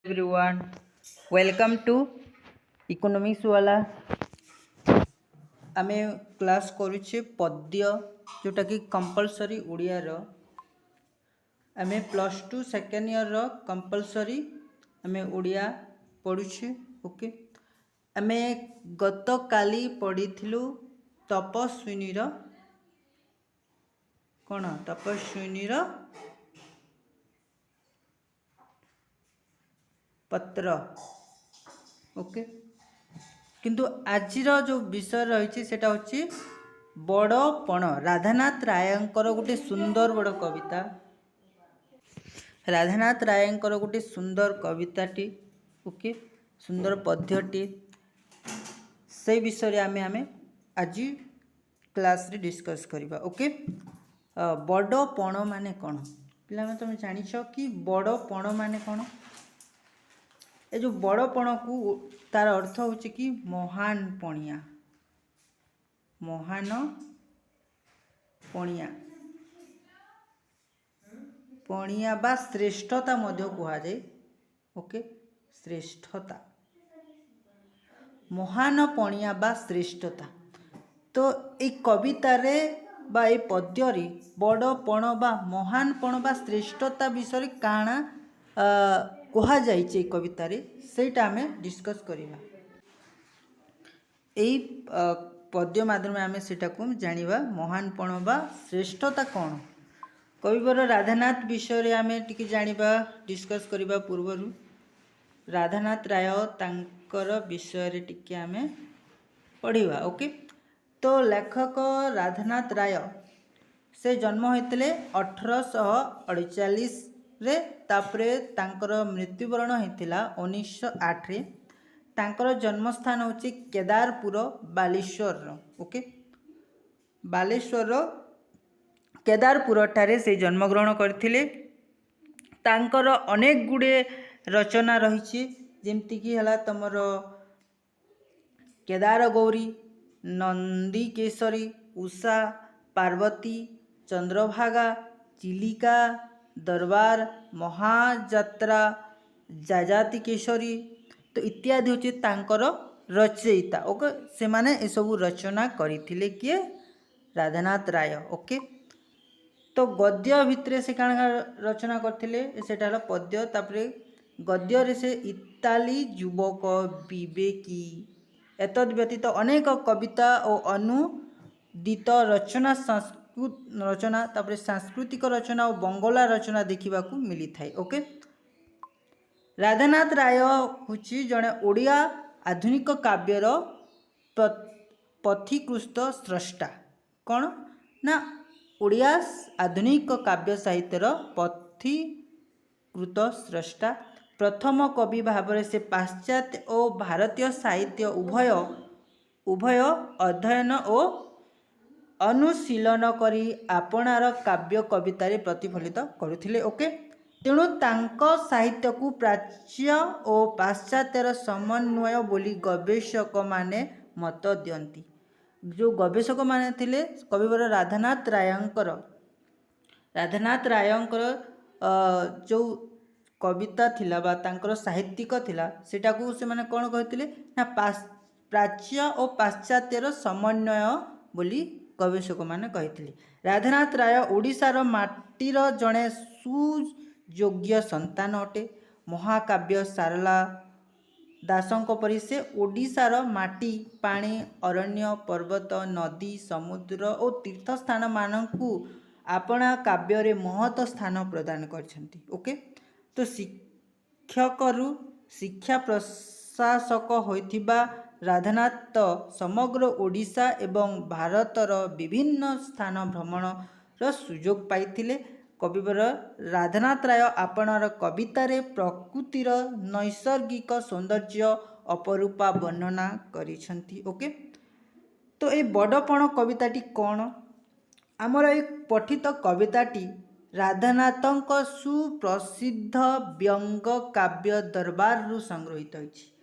everyone, welcome to economics वाला आम class करुचे पद्य जोटा कि कंपलसरी ओडिया रो आम +2 सेकेंड ईयर रो कंपलसरी आम ओडिया पढ़ुचे। ओके, आम गत काली पढ़ीथिलु तपस्विनी रो कौन तपस्विनी रो पत्र। ओके, किंतु आजिर जो विषय रही सेटा होची बड़पण। राधानाथ रायंकर गोटे सुंदर बड़ कविता, राधानाथ रायंकर गोटे सुंदर कविताटी। ओके, सुंदर पद्यटी से विषय आमे आमे आज क्लास रे डिस्कस करिबा। ओके, बड़पण माने कौन पिला तुम जानिछ कि बड़पण माने कौन? ए जो बड़पण को तार अर्थ होची कि महान पणिया, महान पणिया, पणिया बा श्रेष्ठता मध्य कहा जाए। ओके, श्रेष्ठता, महान पणिया बा श्रेष्ठता। तो ये कवितारे बा ये पद्यरे बड़पण बा महानपण बा श्रेष्ठता विषय काଣା कहा जाइए कवितारे सेटा आमे डिस्कस करिबा। एई पद्य माध्यम आमे सेटा को जानिबा महानपण बा श्रेष्ठता कौन। कविवर राधानाथ विषय आमे टिके जानिबा डिस्कस करिबा पूर्वरु राधानाथ राय तांकर विषय रे टिके आमे पढ़िबा। ओके, तो लेखक राधानाथ राय से जन्म होते 1848 रे, तापरे तांकर मृत्युवरण होता 1908 रे। तांकर जन्मस्थान होची केदारपुर बालेश्वर। ओके, बालेश्वर केदारपुर ठारे से जन्मग्रहण करथिले। तांकर अनेक गुडे रचना रही जेमती कि हला तमर केदार गौरी, नंदी केशरी, उषा, पार्वती, चंद्रभागा, चिलिका, दरबार, महाजात्रा, जाजाति केशरी तो इत्यादि होची तांकर रचयिता। ओके, से माने ए सब रचना करथिले किए राधानाथ राय। ओके, तो गद्य भितरे से काण रचना करथिले सेटा हला पद्य। तापरे गद्य रे से इताली युवक, विवेकी, एतद व्यतीत अनेक कविता और अनुदित रचना, संस्कृत रचना, तापरे सांस्कृतिक रचना और बंगला रचना देखा मिली थाए। ओके, राधानाथ राय होची जड़े ओडिया आधुनिक काव्यर पथिकृत स्रष्टा। कौन ना ओडिया आधुनिक काव्य साहित्यर पथिकृत स्रष्टा। प्रथम कवि भाव से पाश्चात्य और भारतीय साहित्य उभय अध्ययन और अनुशीलन करी आपणार काव्य कवितारे प्रतिफलित करुथिले। ओके, तेणु तांको साहित्य को प्राच्य और पाश्चात्यर समन्वय बोली गवेषक माने मत दियंती। जो गवेषक माने थिले कविवर राधानाथ रायंकर जो कविता थिला बा तांकर साहित्यिक थिला सेटा को से माने कोन कहथिले ना प्राच्य और पाश्चात्यर समन्वय बोली गवेषक माने कहिथिले। राधानाथ राय ओडिशार माटीर जड़े सुयोग्य संतान अटे। महाकाव्य सारला दासंक परि से ओडिशार माटी, पानी, अरण्य, पर्वत, नदी, समुद्र और तीर्थस्थान मानकू आपणा काव्य रे महत स्थान प्रदान करछंती। ओके, तो शिक्षकरू शिक्षा प्रशासक होइथिबा राधानाथ समग्र ओडिशा एवं भारतर विभिन्न स्थान भ्रमणर सुजोग पाइथिले। कविवर राधानाथ राय आपणार कवितारे प्रकृतिर नैसर्गिक सौंदर्य अपरूपा वर्णना करिछंती। ओके, तो ये बड़पण कविताटी कौन? आमर एक पठित कविताटी राधानाथंक सुप्रसिद्ध व्यंग काव्य दरबार रु संग्रहित होइछि।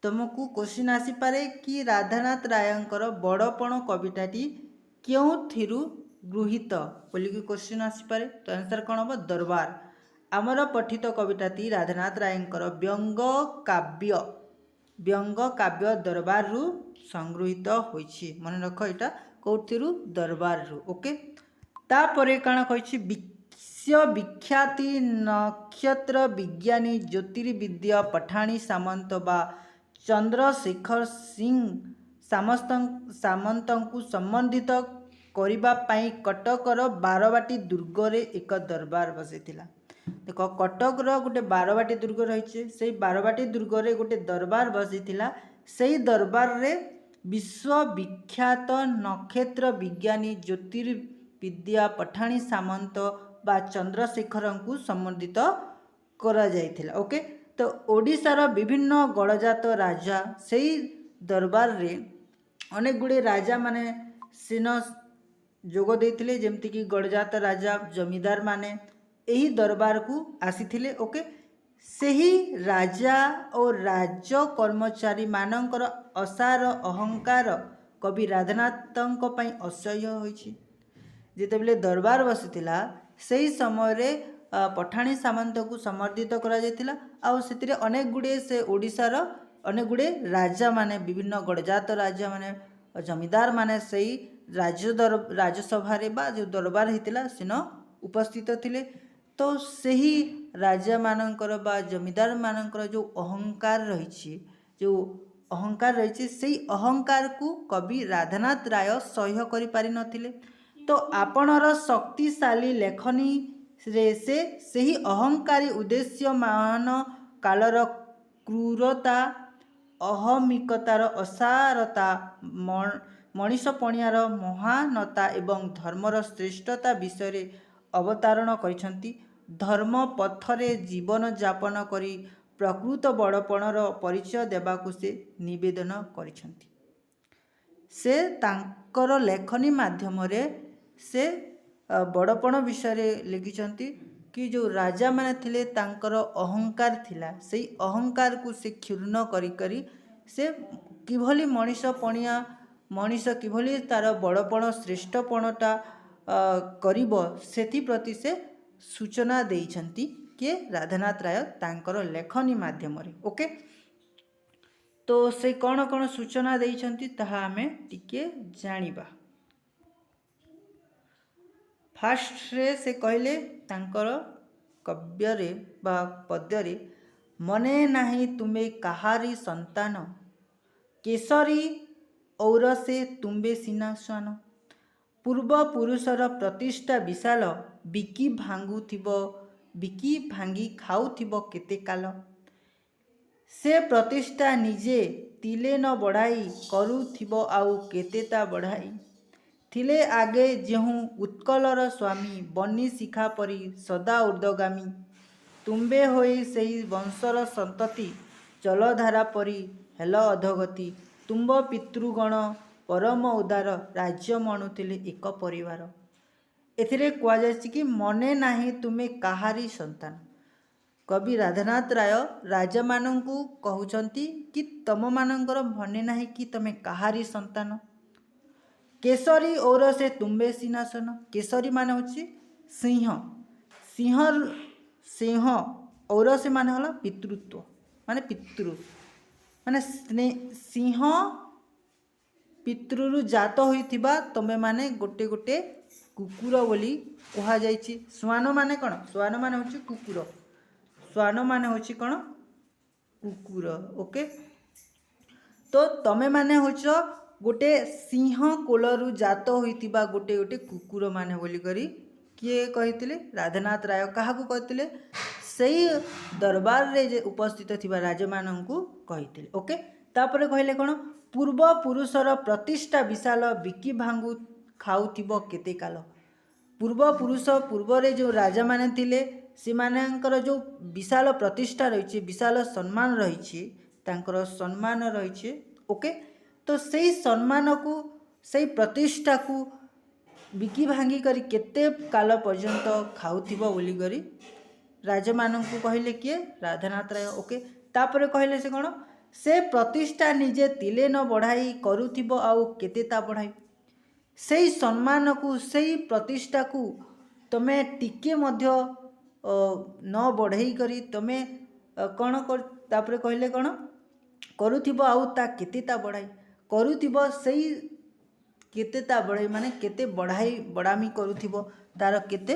तुमको क्वेश्चन आसी पारे कि राधानाथ रायंकर बड़पण कविताटी क्यों थिरु गृहीत बोली कि क्वेश्चन आसी पारे। तो आंसर कौन हम? दरबार। आमर पठित कविताटी राधानाथ रायंकर व्यंग काव्य दरबार रु संगृहीत होइछि। मन रख एटा कौथिरु दरबार रु। ओके तापरे काण कहिछि विश्वविख्याति नक्षत्र विज्ञानी ज्योतिर्विद्या पठाणी सामंत बा चंद्रशेखर सिंह सामंत को संबंधित करिबा पाई कटकर बारवाटी दुर्गरे एक दरबार बसैथिला। देख कटकर गोटे बारवाटी दुर्ग रही से बारवाटी दुर्गरे गोटे दरबार बसैथिला। से दरबार रे विश्वविख्यात नक्षत्र विज्ञानी ज्योतिर्विद्या पठाणी सामंत बा चंद्रशेखर को संबंधित करा जायथिला। ओके तो ओडिशार विभिन्न गणजात राजा से दरबार रे अनेक गुड़े राजा माने सेन जोग देइथिले जेमति कि गणजात राजा जमीदार माने यही दरबार को आसीथिले। ओके सही राजा और राज्य कर्मचारी मानकर असार अहंकार कवि राधानाथଙ୍କ ପାଇଁ असह्य होइछि। जेतेबेले दरबार बसिथिला सही समय रे पठाणी सामंत को समर्थित करा जायतिला। आ सेतिरे अनेक गुड़े से ओडिशार अनेक गुड़े राजा माने विभिन्न गणजात राजा माने जमीदार माने सही राजसभा रे बा जो दरबार हितिला सेन उपस्थित थिले। तो सही राजा मानकर बा जमीदार मानकर जो अहंकार रही सही अहंकार को कवि राधानाथ राय सह्य करि पारि नथिले। तो आपणर शक्तिशाली लेखनी रे से सही अहंकारी उद्देश्य मान कालर क्रूरता अहमिकतार असारता मनीषपणियार महानता एवं धर्मर श्रेष्ठता विषय अवतारण करिसंती। धर्म पथरे जीवन जापन करी प्रकृत बड़पणर परिचय देवाकू से निवेदन करिसंती। से तांकर लेखनी माध्यम रे से बड़पण विषय लिखिसंती कि जो राजा माने थिले तांकर अहंकार थिला सेही अहंकार को से क्षुण्ण करी से किभली मनीषपणिया मनीष किभली तार बड़पण श्रेष्ठपणटा करिब सेथि प्रति से सूचना देइछंती के राधानाथ राय तांकर लेखनी माध्यम रे। ओके तो से कौन कौन सूचना देइछंती ताहा आमे टिके जानिबा। फास्ट रे से कहले तांकर काव्य रे बा पद्य रे मने नाही तुमे काहारी संतान केसरी औरसे तुम्बे सिंहासन पूर्व पुरुषर प्रतिष्ठा विशाल बिकी भांगी खाऊथिब केते काल से प्रतिष्ठा निजे तिले न बढ़ाई करूथिब आउ केतेता बढ़ाई थिले आगे जेहू उत्कलर स्वामी बनी शिखा परी सदा ऊर्ध्वगामी तुम्बे होई सेही वंशर संतति जलधारा परी हेल अधगति तुम्ब पितृगण परम उदार राज्य मणुथिले एक परिवार। एथिरे कुआ जायछि कि मने नाही तुमे काहारी संतान। कवि राधानाथ राय राजा मानंकु कहउछंती कि तम मानंकर मने नाही कि तमे काहारी संतान। केसरी और से तुम्बे सिंहासन केसरी माने होछि सिंह सिंह और से माने होला पितृत्व माने पितृ माने सिंह पितृरु जात होइथिबा तमे माने गोटे गोटे कुकुर बोली कहा जाइछि। श्वान माने कौन श्वान माने होछि कुकुर श्वान माने होछि कौन कुकुर। ओके तो तमे माने होछ गोटे सिंह कोलरु जात होइथिबा गोटे गोटे कुकुर माने बोली करी किए कहिथिले राधानाथ राय काहाकू कहिथिले सेही दरबार रे जे उपस्थित थिबा राजा मानंकू कहिथिले। ओके तापरे कहले कौन पूर्व पुरुषर प्रतिष्ठा विशाल बिकी भांगू खाऊथिब केते काल पूर्व पुरुष पूर्व रे जो राजा माने थिले से मानकर जो विशाल प्रतिष्ठा रही विशाल सम्मान रही तांकर सम्मान रही। ओके तो सही सम्मान को सही प्रतिष्ठा को बिकी भांगी करी केते काल पर्यंत खाऊथिब बोली करी राजा मानंकु कहले किए राधानाथ राय। ओके तापरे कहले से कौन से प्रतिष्ठा निजे तिले न बढ़ाई करूथिब आउ केते ता बढ़ाई सही सम्मान को सही प्रतिष्ठा को तमे टिके मध्य न बढ़ई करी तमे कौन कर तापरे कहले कौन करुथिबो आउ ता केतेता बढ़ाई करुथिबो सेई केतेता बढ़ाई माने केते बढ़ाई बढ़ामी करुथिबो तार केते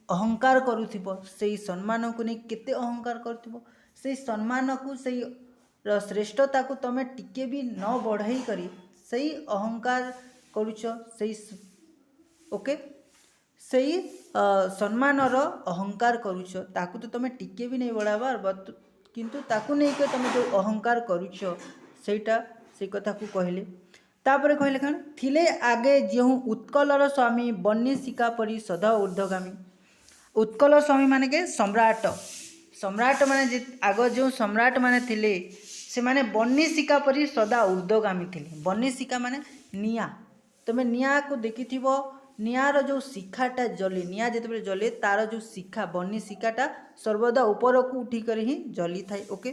अहंकार करुथिबो सेई सम्मान को नहीं केते अहंकार करुथिबो सेई सम्मान को सेई श्रेष्ठता को तमे टिके भी न बढ़ई करी सेई अहंकार करुछ सेई ओके सेई सम्मानर अहंकार करुछ ताकू तो तमे टिके भी नहीं बढ़ाबार किंतु ताकू नहीं के तमे जो अहंकार करुछ सेटा से कथा को कहले तापर कहले कण थिले आगे जो उत्कलर स्वामी बन्नी शिका परी सदा ऊर्ध्वगामी उत्कल स्वामी माने के सम्राट सम्राट माने आग जो सम्राट माने थिले से माने बन्नी शिका परी सदा ऊर्ध्वगामी थिले बन्नी शिका माने निया तमे निया को देखिथिबो नियार जो शिखाटा जले निया जिते जले तार जो शिखा बन्नी शिखाटा सर्वदा ऊपर को उठी कर ही जली थाए ओके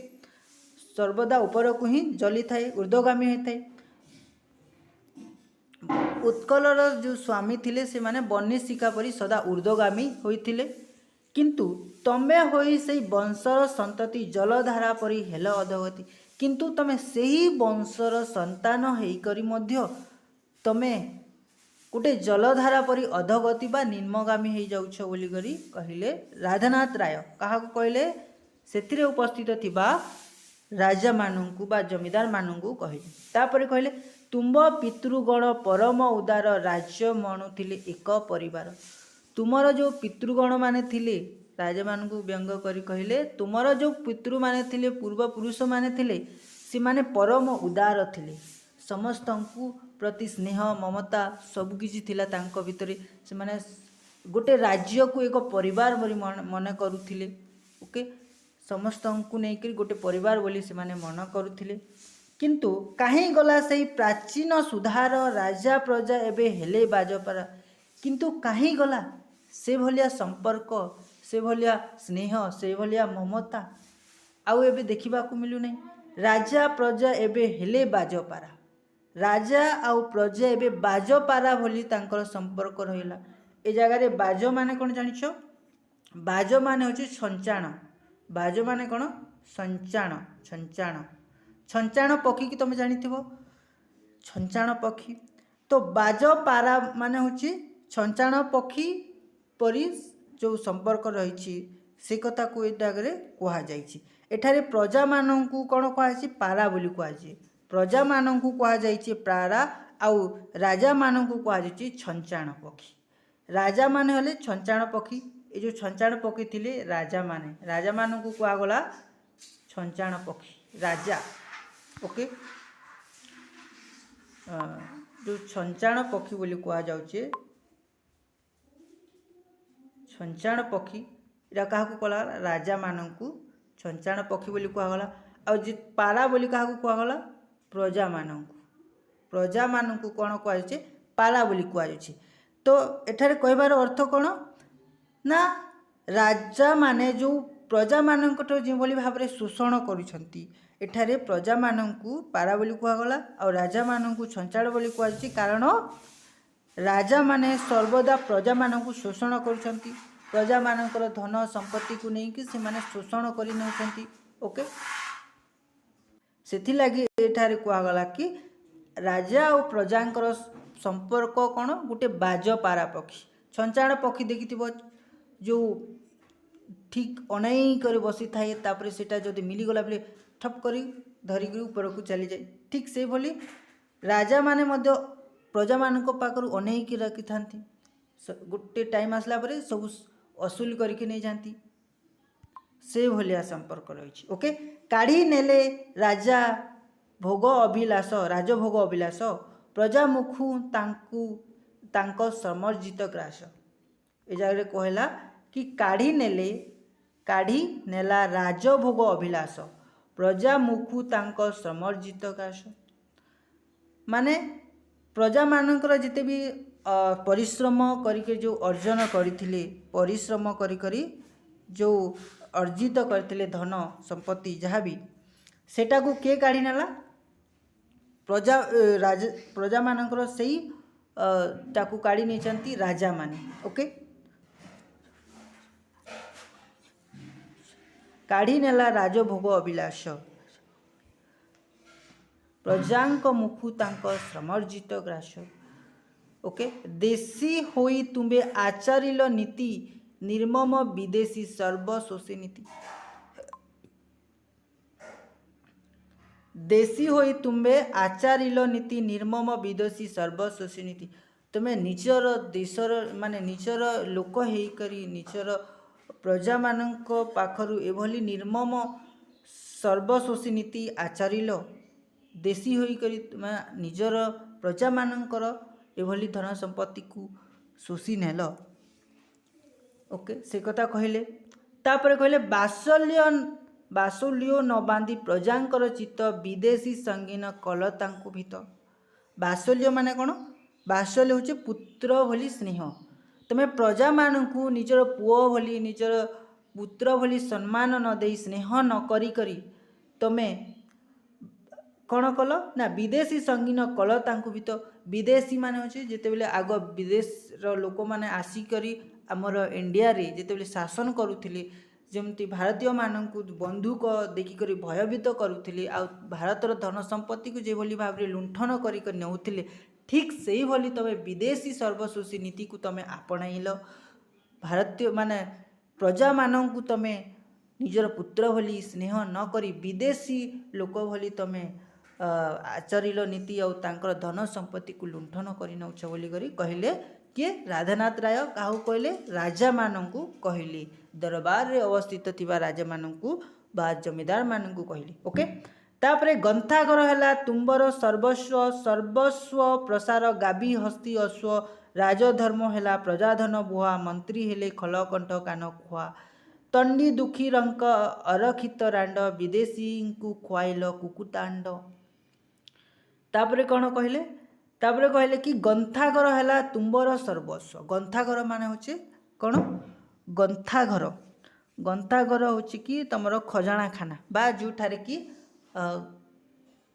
सर्वदा ऊपर को ही जली थाए ऊर्ध्वगामी होता है उत्कलर जो स्वामी थिले से माने बन्नी शिखा परी सदा ऊर्ध्वगामी होइथिले किंतु तमे होई से वंशर संतति जलधारा परी हेल अधगति किंतु तमे सेही वंशर संतान हेई करी मध्य तमे गोटे जलधारा परी अधगति बा निम्नगामी हो जाउछ बोली करी कहिले राधानाथ राय कहा कहले सेथिरे उपस्थित थिबा राजा मानू बा जमीदार मानू कहले तापर कहले तुम पितृगण परम उदार राज्य मणुथिले एक परिवार तुमर जो पितृगण माने थिले राजा मानू व्यंग करी कहले तुमर जो पितृ माने थिले पूर्व पुरुष माने थिले से माने परम उदार थिले समस्त प्रति स्नेह ममता सबकिछि थिला तांको भितरे से माने गोटे राज्य को एक परिवार बोली मन करुथिले ओके समस्त को नहीं गोटे परिवार बोली से माने मन करुथिले किंतु कहीं गला से प्राचीन सुधार राजा प्रजा एबे हेले बाजपारा किंतु कहीं गला से भलिया संपर्क से भलिया स्नेह से भलिया ममता आउ एबे देखिबा को मिलु नहीं राजा प्रजा एबे हेले बाजपारा राजा आउ प्रजा एबे बाजपारा भली तांकर संपर्क रहिला ए जगह रे बाज माने कोन जानिछ बाज माने होची छंचाण बाज माने कोन संचाण छंचाण छंचाण पक्षी की तुम जानिथिबो छंचाण पक्षी तो बाजपारा माने होची छंचाण पक्षी परी जो संपर्क रही से कथा को ए जगह रे कहा जाईछि एठारे प्रजा माननकु कोन कहाछि पारा बोली कहाछि प्रजा माननकु कहा जाईछि पारा आउ राजा माननकु कहा जाईछि छंचाण पक्षी राजा माने हले छंचाण पक्षी ए जो छंचाण पक्षी थिले राजा माननकु कहा गला छंचाण पक्षी राजा ओके जो छंचाण पक्षी बोली कहा जाउछे छंचाण पक्षी इरा काहाकु कला राजा माननकु छंचाण पक्षी बोली कहा गला आ जे पारा बोली काहाकु कहा गला प्रजा माननकु कोन कहा जाउछे पारा बोली कहा जाउछे तो एठारे कहबार अर्थ कोन ना राजा माने जो प्रजा माननकट जे बोली भाबरे शोषण करूछंती एठारे प्रजा माननकु पारा बोली कहा गला और राजा माननकु छंचाण बोली कहा जाउछे कारण राजा माने सर्वदा प्रजा माननकु शोषण करूछंती प्रजा मानकर धन संपत्ति को नहीं कि से माने शोषण करि नउछंती ओके सेथि लागि एठारे कहा गला कि राजा और प्रजांकर संपर्क कौन गोटे बाज पारा पक्षी छंचाण पक्षी देखिथिबो जो ठीक अनाई कर बसी थाए तापरे सेटा जदि मिलीगला बेले ठप करी धरिक ऊपर को चली जाए ठीक से भली राजा माने मध्य प्रजा मानक पाखरु अनेक रखी थांती गोटे टाइम आसला परे सब असूल करके नहीं जाती से भलिया संपर्क रही ओके काढ़ी नेले राजा भोग अभिलाष राजभोग अभिलाष प्रजा मुखु तांकु तांको समर्जित ग्रास ए जगह कहला कि काढ़ी नेला राजभोग अभिलाष प्रजा मुखु तांको समर्जित ग्रास माने प्रजा मानकर जिते भी परिश्रम करके जो अर्जन करथिले परिश्रम करी जो अर्जित करथिले धन संपत्ति जहाँ भी सेटा को के काढ़ी नेला प्रजा मानकर सही ताकू काढ़ी नहीं राजा माने ओके काढ़ी नेला राजभोग अभिलाष प्रजांक मुखु तांक श्रमर्जित ग्रास ओके देशी होई तुम्बे आचारिल नीति निर्मम विदेशी सर्वशोषी नीति देशी होई तुम्बे आचारिल नीति निर्मम विदेशी सर्वशोषी नीति तुम्हें निजर देशर माने निजर लोक होकर निजर प्रजा मानक पाखरु एभली निर्मम सर्वशोषी नीति आचारिल देशी होकर निजर प्रजा मानकर एभली धन संपत्ति को शोषी नेल ओके से कथा कहले तापर कहले बासल्य न बांधी प्रजांकर चित्त विदेशी संगीन कल तांकु भित बासल्य माने कौन बासल्य होचे पुत्र भली स्नेह तुम प्रजा मानकु निजर पुओ भली निजर पुत्र भली सम्मान न दे स्नेह न करी करी तुमे कौन कल ना विदेशी संगीन कल तांकु भित विदेशी माने होचे जेते बेले आग विदेश रो लोक माने आसिकरी आमर इंडिया रे जेते बेले शासन करुथिले जमती भारतीय मानकु बंदूक देखिकरी भयभीत करुथिले आ भारतर धन संपत्ति को जेभली भाव रे लुंठन करी कर नेउथिले ठीक सेही भली तमे विदेशी सर्वशोषी नीति को तमे आपणाइल भारतीय माने प्रजा मानकु तमे निजर पुत्र भली स्नेह न करी विदेशी लोक भली तमे आचरिल नीति और तांकर धन संपत्ति को लुंठन कर नौछ बोली करी कहले किए राधानाथ राय काहू कहले राजा मानकु कहले दरबार रे अवस्थित थिबा राजा मानकु बा जमीदार मानकु कहले ओके तापरे गंथाघर हैला तुम्बर सर्वस्व प्रसार गाबी हस्ती अश्व राजधर्म हैला प्रजाधन बुहा मंत्री हेले खलकंठ कान खुआ तंडी दुखी रंक अरखित रांड विदेशी को खुआइल कुकुतांड तापरे कौन कहले तापरे कहले कि गंथाघर हैला तुम्बर सर्वस्व गंथाघर माने होचे कौन गंथाघर गंथाघर होचे कि तुमर खजाना खाना बा जोठारे कि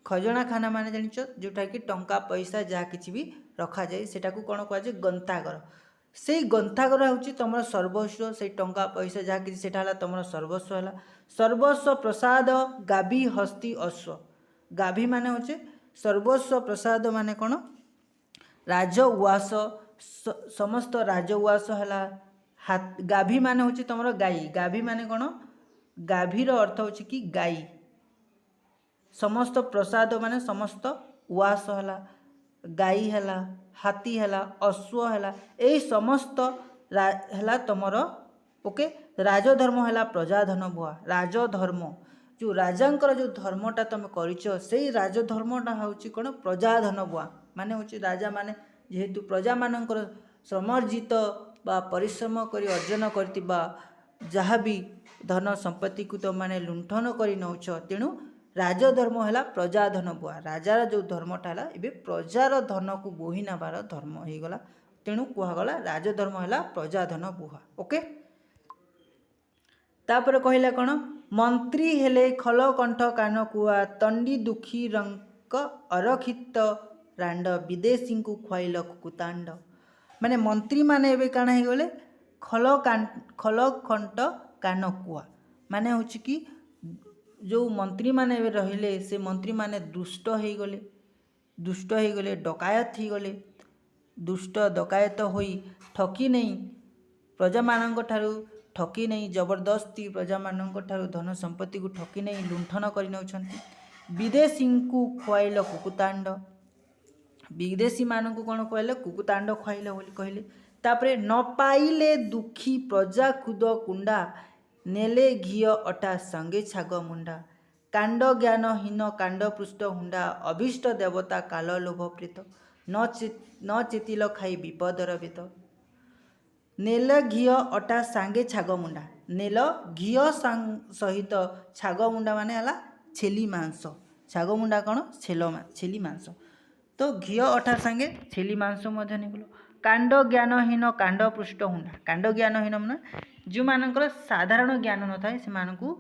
खजाना खाना माने जानिछ जोठा कि टंका पैसा जहाँ किछि भी रखा जाए सेटा को कौन कह गंथाघर से गंथाघर होची तुमर सर्वस्व से टंका पैसा जहाँ किछि सेटा हला तुमर सर्वस्व हला सर्वस्व प्रसाद गाभी हस्ती अश्व गाभी माने होचे सर्वस्व प्रसाद माने कौन राज उवास समस्त राज उवास है गाभी माने होची तुमर गाई गाभी माने कौन गाभीर अर्थ होची कि गाई समस्त प्रसाद माने समस्त उवास है गाई है हाथी है अश्व है यही समस्त है तुमर ओके राजधर्म है प्रजाधन बुआ राजधर्म जो राजांकर जो धर्मटा तुम कर से राजधर्मटा हूँ कौन प्रजाधन बुआ माने हूँ राजा माने जेहेतु प्रजा मानकर श्रमर्जित बा परिश्रम कर अर्जन करतिबा जहाँ भी धन संपत्ति को तुम माने लुंठन कर नौछ तेणु राजधर्म है प्रजाधन बुआ राजार जो धर्मटा है ये प्रजार धन को बोही नबार धर्म हो गला तेणु कहगला राजधर्म है प्रजाधन बुआ ओके तापर कहला कौन मंत्री हेले खलकंठ कान कुआ तंडी दुखी रंक अरखित रांड विदेशी को खुआइल कुकुतांड माने मंत्री माने एबे काना हे गले खलकंठ कान कुआ माने होची कि जो मंत्री माने एबे रहिले से मंत्री माने दुष्ट हो गले डकायत हो गले दुष्ट डकायत होई ठकी नहीं प्रजा मानक ठारू ठकी नहीं जबरदस्ती प्रजा मानक ठारू धन संपत्ति को ठकी नहीं लुंठन कर नौछंती विदेशी को खुआइल कुकुतांड विदेशी मानक कौन कहले कुकुतांड खुआइल बोली कहले तापरे न पाइले दुखी प्रजा खुद कुंडा नेले घिय अटा संगे छाग मुंडा कांड ज्ञानहीन कांड पृष्ठ हुंडा अभीष्ट देवता काल लोभ प्रीत न चेतिल खाई विपदर बेत नेल घिय अटा सांगे छाग मुंडा नेल घिय सहित छाग मुंडा माने हला छेली मांस छाग मुंडा कौन छेली मांस तो घिय अटा सांगे छेली मांस मध्य निकलो कांड ज्ञानहीन कांड पृष्ठ हुंडा कांड ज्ञानहीन माने जो मानकर साधारण ज्ञान न थाए से मानकू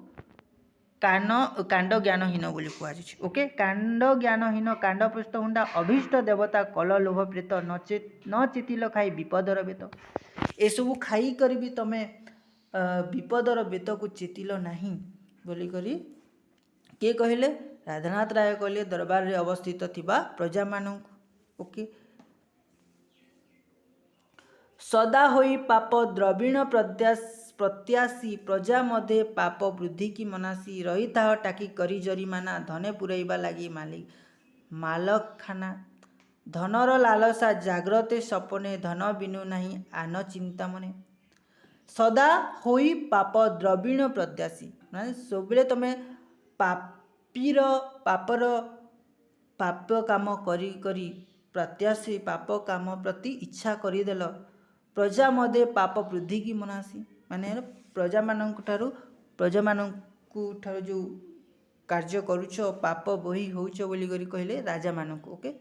कांड ज्ञानहीन बोली कुआଯାଇଛି ओके कांड ज्ञानहीन कांड पृष्ठ हुंडा अभीष्ट देवता कल लोभ प्रेत न चितिल खाई विपदर बेत एसबू खाई कर भी तमें विपदर बेत को चेतिल नहीं बोलिकरी किए कहले राधानाथ राय कहले दरबार रे अवस्थित थिबा प्रजा मानक ओके सदा होई पाप द्रविण प्रत्याशी प्रजा मध्य पाप वृद्धि की मनासी रही ताह टाकी करी जरिमाना धने पुरैबा लगी मालक खाना धनर लालसा जाग्रते सपने धन बिनु नहीं आन चिंता मने सदा होई पाप द्रविण प्रत्याशी माने सबले तमे पापीर पापर पाप काम करी करी प्रत्याशी पाप काम प्रति इच्छा करिदेल प्रजा मध्य पाप वृद्धि की मनासी माने प्रजा मानू जो कार्य करुछ पाप बही होउछ बोली करी कहले राजा मानक ओके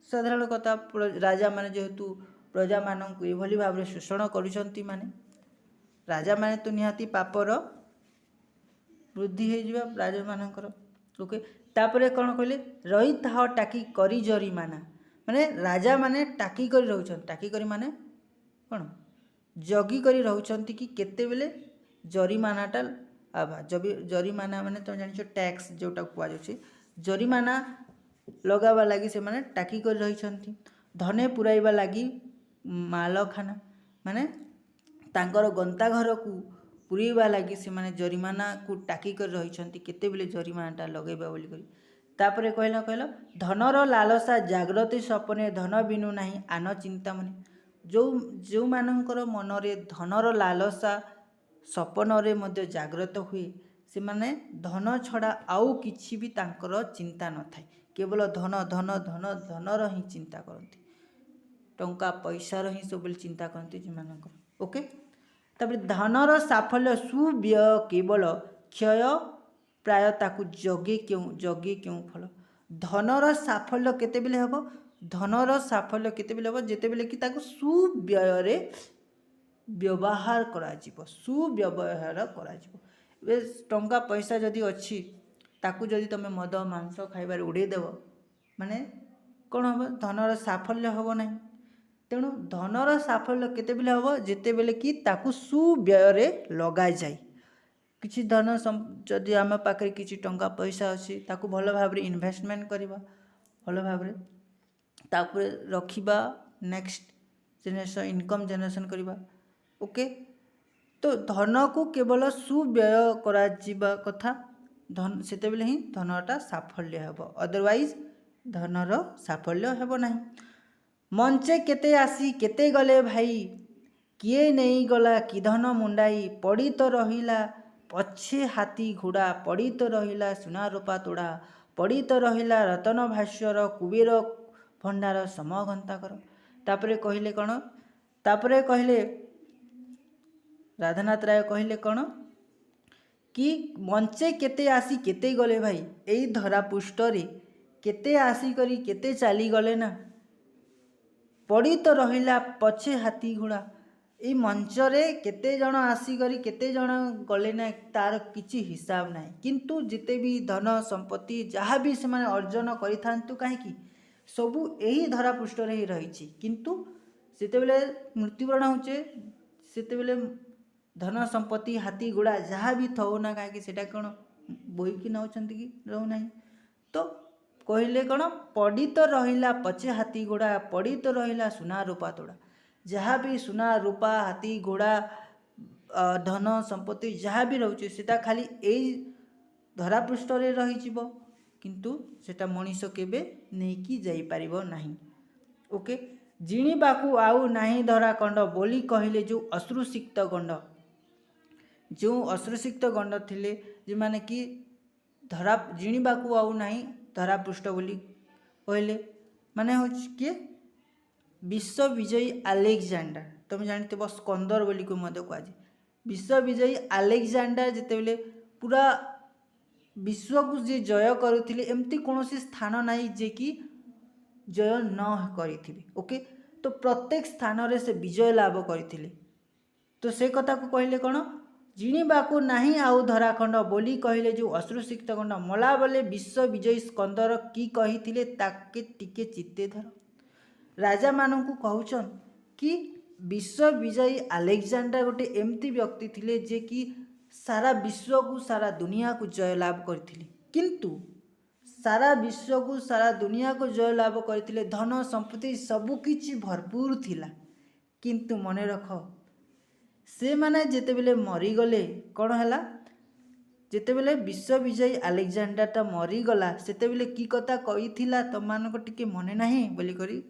साधारण कथा राजा माने जेहेतु प्रजा मानक एभली भाव शोषण करुछंती माने राजा माने तो निहाती पापर वृद्धि हो जावा राजा मानकर ओके तापरे कौन कहले रही ताह टाकी करी जरिमाना माने राजा माने टाकी करी रहउछन टाकी करी माने कौन जगी करी रहउछंती कि केते बेले जरिमानाटा आबा जरिमाना माने तुम जानिछ टैक्स जोटा कुआ जाउछि जरिमाना लगावा लागि से माने टाकी करी रहिछंती धने पुराइबा लागि माल खाना माने तांकर गंता घर को पुरेबा लगी से माने जरिमाना को टाकी कर रहिछंती केते बेले जरिमानाटा लगेबा बोली करी तापरे कहला धनर लालसा जाग्रते सपने धन बिनु नहीं आन चिंता मने जो मानकर मनरे धनर लालसा सपनरे मध्य जाग्रत हुए से माने धन छड़ा आउ किछि भी तांकर चिंता न थाए केवल धन धन धन धनर ही चिंता करती टंका पैसार ही सब चिंता करती जे मानकर ओके तब धनर साफल्य सुव्यय केवल क्षय प्राय ताकू जगे क्यों फल धनर साफल्य केते बेले हबो धनर साफल्य केते बेले हबो जेते बेले कि ताकू सुव्यय रे व्यवहार करा जिवो सुव्यवहार करा जिवो ए टंका पैसा जदी अछि ताकू जदी तमे मद मांस खाइबार उड़े देबो माने कोन हबो धनर साफल्य हबो नै तेणु धनर साफल्य केते बेले हबो जेते बेले कि ताकू सुव्यय रे लगा जाय किछि धन जदि आम पाखे किछि टंका पैसा अछि ताकू भल भाबरे इन्वेस्टमेंट करबा भल भाबरे तापरे रखिबा नेक्स्ट जनरेशन इनकम जनरेशन करबा ओके तो धन को केवल सुव्यय करा जिबा कथा धन सेते बेले ही धनटा साफल्य हेबो अदरवाइज धनर साफल्य हेबो नाही मंचे केते आसी केते गले भाई किए नहीं गला कि धन मुंडाई पड़ी तो रहिला पछे हाथी घोड़ा पड़ी तो रहिला सुना रूपा तोड़ा पड़ी तो रहिला रतन भाष्यर कुबेर भंडार समघंता कर तापरे कहले कौन तापरे कहले राधानाथ राय कहले कौन कि मंचे केते आसी केते गले भाई एई धरा पुष्टरे केते आसी करी केते चाली गले ना पड़ी तो रहिला पछे हाथी घोड़ा ये मंचरे केते जन आसी करी केते जन गले ना तार किछि हिसाब नाही किंतु जिते भी धन संपत्ति जहाँ भी से माने अर्जन करि थांतु काहे कि सबु एही धरा पृष्ठ रे ही रहिछि किंतु सेते बेले मृत्युवरण होचे सेते बेले धन संपत्ति हाथी घोड़ा जहाँ भी थौ ना काहे कि सेटा कोन बोई कि नउछंती कि रहू नाही तो कहले कौन पड़ी तो रहिला पछे हाथी घोड़ा पड़ी तो रहिला सुना रूपा तोड़ा जहाँ भी सुना रूपा हाथी घोड़ा धन संपत्ति जहाँ भी रोचे सेटा खाली एई धरा पृष्ठ रे रही जिवो किंतु सेटा मनीष केबे नेकी जाई परिबो नाही ओके जिणीबाकू आउ नाही धरा कंड बोली कहले जो अश्रुसिक्त गंड जो अश्रुसिक्त गंड थिले जे माने कि धरा जिणीबाकू आउ नाही धरा पृष्ठ बोली कहले माने हो किए विश्व विजयी अलेक्जेंडर तुम जानते बस स्कंदर बोली को मध्य कह विश्व विजयी अलेक्जेंडर जिते बेले पूरा विश्व को जे जय करुथिले एमती कोनोसी स्थान नाही जे कि जय न करिथिबे ओके तो प्रत्येक स्थान रे से विजय लाभ करिथिले तो से कथा को कहले कोन जिणीबाकू नाही आउ धराखंड बोली कहले जो अश्रुसिक्त गंड मला बोले विश्व विजयी स्कंदर की कहिथिले ताके टिके चित्ते धर राजा मानू कहउछन कि विश्व विजयी अलेक्जेंडर गोटे एमती व्यक्ति थिले जे कि सारा विश्व को सारा दुनिया को जय लाभ करथिले किंतु सारा विश्व को सारा दुनिया को जय लाभ करथिले धन संपत्ति सबु किछि भरपूर थिला किंतु मने रख से माने जेतेबेले मरीगले कौन है जेतेबेले विश्व विजयी आलेक्जांडरटा मरीगला सेतेबेले की कथा कही तुम मानक टिके मने नाही बोली करी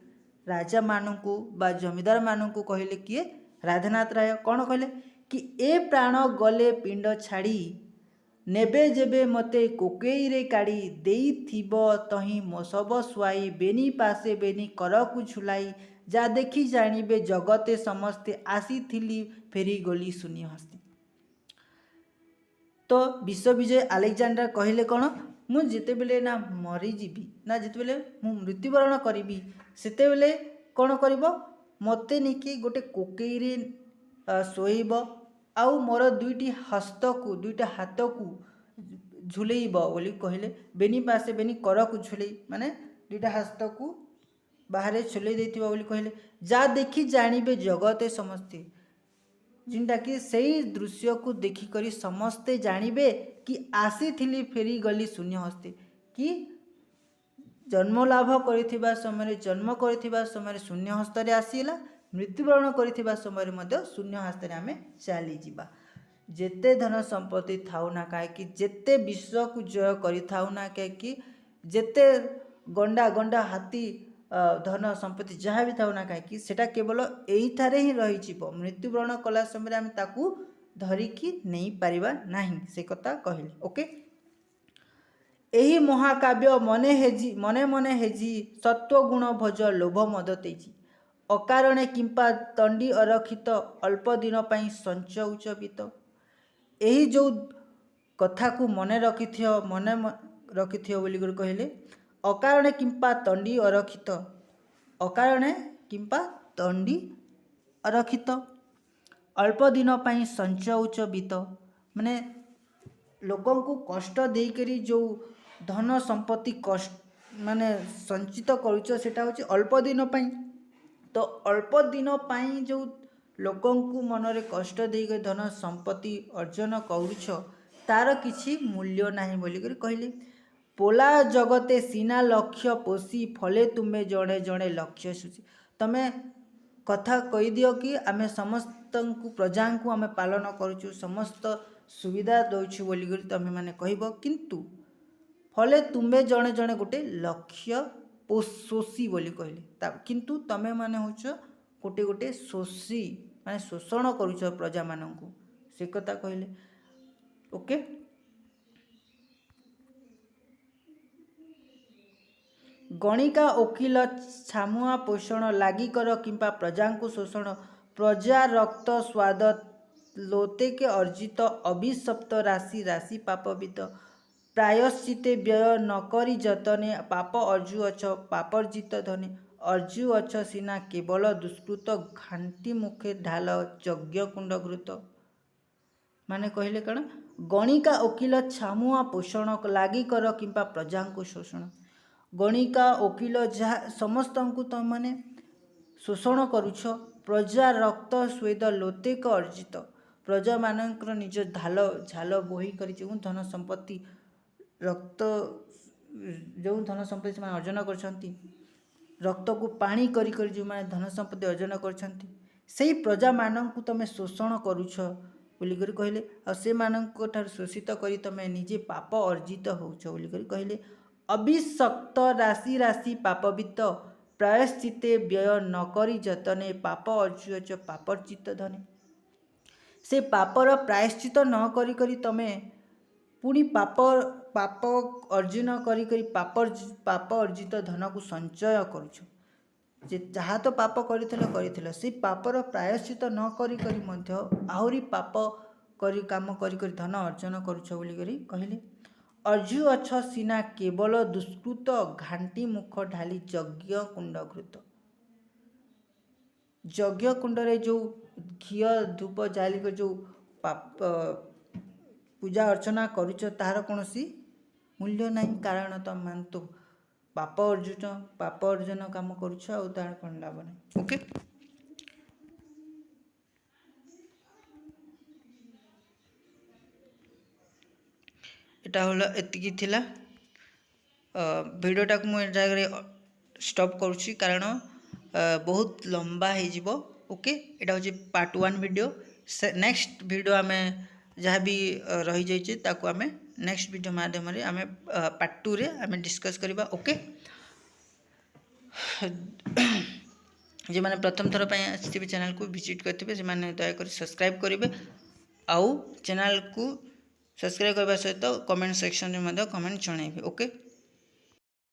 राजा मानू बा जमीदार मानू कहले किए राधानाथ राय कौन कहले कि ए प्राण गले पिंड छाड़ी नेबे जेबे मते कोकेई रे काढ़ी देइथिब तही मो सब सुआई बेनी पासे बेनी करकु झुलाई जा देखी जानिबे जगते समस्ते आसीथिली फेरी गली सुनी हस्ती। तो विश्व विजय आलेक्जांडर कहले कौन मु जितेबेले ना मरीजी ना जितेबेले मु मृत्युवरण करी सेतेबेले कौन करिब मते निकी गोटे कोकेई रे शोइब आउ मोर दुईटी हस्त को दुईटा हाथ को झुलेब बोली कहले बेनी पासे बेनी कर को झुले माने दुईटा हस्त को बाहर झुले देथिबा बोली कहले जा देखी जानिबे जगते समस्ते जिनटा कि सही दृश्य को देखी करी समस्ते जानिबे कि आसीथिली फेरी गली शून्य हस्ते कि जन्म लाभ करिथिबा समय जन्म करिथिबा समय शून्य हस्तरे आसीला मृत्युवरण करिथिबा समय मध्य शून्य हस्तरे आमे चली जिबा जेते धन संपत्ति थाउ ना काहे जेते विश्व को जय करि थाउ ना काहे जेते गंडा गंडा हाथी धन संपत्ति जहाँ भी थाउ ना काहे सेटा केवल एइठारे ही रही जिवो मृत्युवरण कला समय आमे ताकू धरिकी नहीं पारिबा नाही से कथा कहले ओके। एही महाकाव्य मने मने हेजी सत्व गुण भज लोभ मद तेजी अकारणे किंपा तंडी अरक्षित अल्प दिन पाई संच उच्चबित एही जो कथा को मने रखिथियो बोली कहले अकारणे किंपा तंडी अरक्षित अकारणे किंपा तंडी अरक्षित अल्प दिन पाई संच उच्चबित माने लोकों को कष्ट देकरी जो धन संपत्ति कष्ट माने संचित करुच सेटा होची अल्प दिन पाई तो अल्प दिन पाई जो लोकों को मनरे कष्ट देकर धन संपत्ति अर्जन करुछ तार किछि मूल्य नाही बोली कर कहले पोला जगते सीना लक्ष्य पोषी फले तुम्हें जड़े जड़े लक्ष्य सुची तमे कथा कही दियो कि आमे समस्त प्रजा को आमे पालन करुछु समस्त सुविधा दौछु बोली कर तमे माने कहबो किंतु फले तुम्हें जड़े जड़े गोटे लक्ष्य शोषी बोली कहले किंतु तमे माने होछ गोटे गोटे शोषी माने शोषण करुछ प्रजा माननकु से कथा कहले ओके। गणिका वकील छामुआ पोषण लागी कर किंपा प्रजा को शोषण प्रजा रक्त स्वाद लोते के अर्जित अभिशप्त राशि राशि पापवित प्रायश्चिते व्यय नकरी जतने पाप अर्जु अच पापर्जित धने अर्जु अच सीना केवल दुष्कृत घाटी मुखे ढाल यज्ञ कुंड घृत माने कहले कण गणिका वकील छामुआ पोषण लागी कर किंपा प्रजा को शोषण गणिका वकील जहाँ समस्त को तुम मैंने शोषण करुछ प्रजा रक्त स्वेद लोतेक अर्जित प्रजा मानकर निज झाल झाल बोही कर जो धन संपत्ति रक्त जो धन संपत्ति से अर्जन कर रक्त को पानी करी कर जो मैंने धन संपत्ति अर्जन कर प्रजा मान को तुम शोषण करुछ बोली कर कहले से ठार शोषित करी तुम निजे पाप अर्जित होउछ बोली कर कहले अभिशक्त राशि राशि पापवित प्रायश्चिते व्यय नकरी जतने पाप अर्जुच पापर्जित धने से पापर प्रायश्चित न करी करी तमे पुणी पाप पाप अर्जुन करी करी पाप अर्जित धन को संचय करुछ जे जहाँ तो पाप करिथिल से पापर प्रायश्चित न करी करी मध्य आहुरी पाप करी काम करी करी धन अर्जन करुछ बोली करी कहले अर्जु अछ सीना केवल दुष्कृत घाटी मुख ढाली यज्ञ कुंड घृत यज्ञ कुंडरे जो घी धूप जाली कर जो पाप पूजा अर्चना करुछ तार कौनसी मूल्य नहीं कारण तुम मान तो पाप अर्जन काम करुछ आ तार कौन लाभ नहीं ओके। एटा होला एतिकी थिला भिडियोटा को मुझे जगह स्टॉप करुच्ची कारण बहुत लंबा हो ओके एटा हूँ पार्ट 1 वीडियो नेक्स्ट वीडियो आम जहाँ भी रही जाइए ताकू आम नेक्स्ट वीडियो माध्यम आम पार्ट 2 रे आम डिस्कस करवा ओके जो मैंने प्रथम थर पर आसवे चैनल को विजिट करते से दयाकोरी सब्सक्राइब करेंगे आउ चैनल को सब्सक्राइब करने सहित कमेंट सेक्शन में कमेंट जनइबे ओके।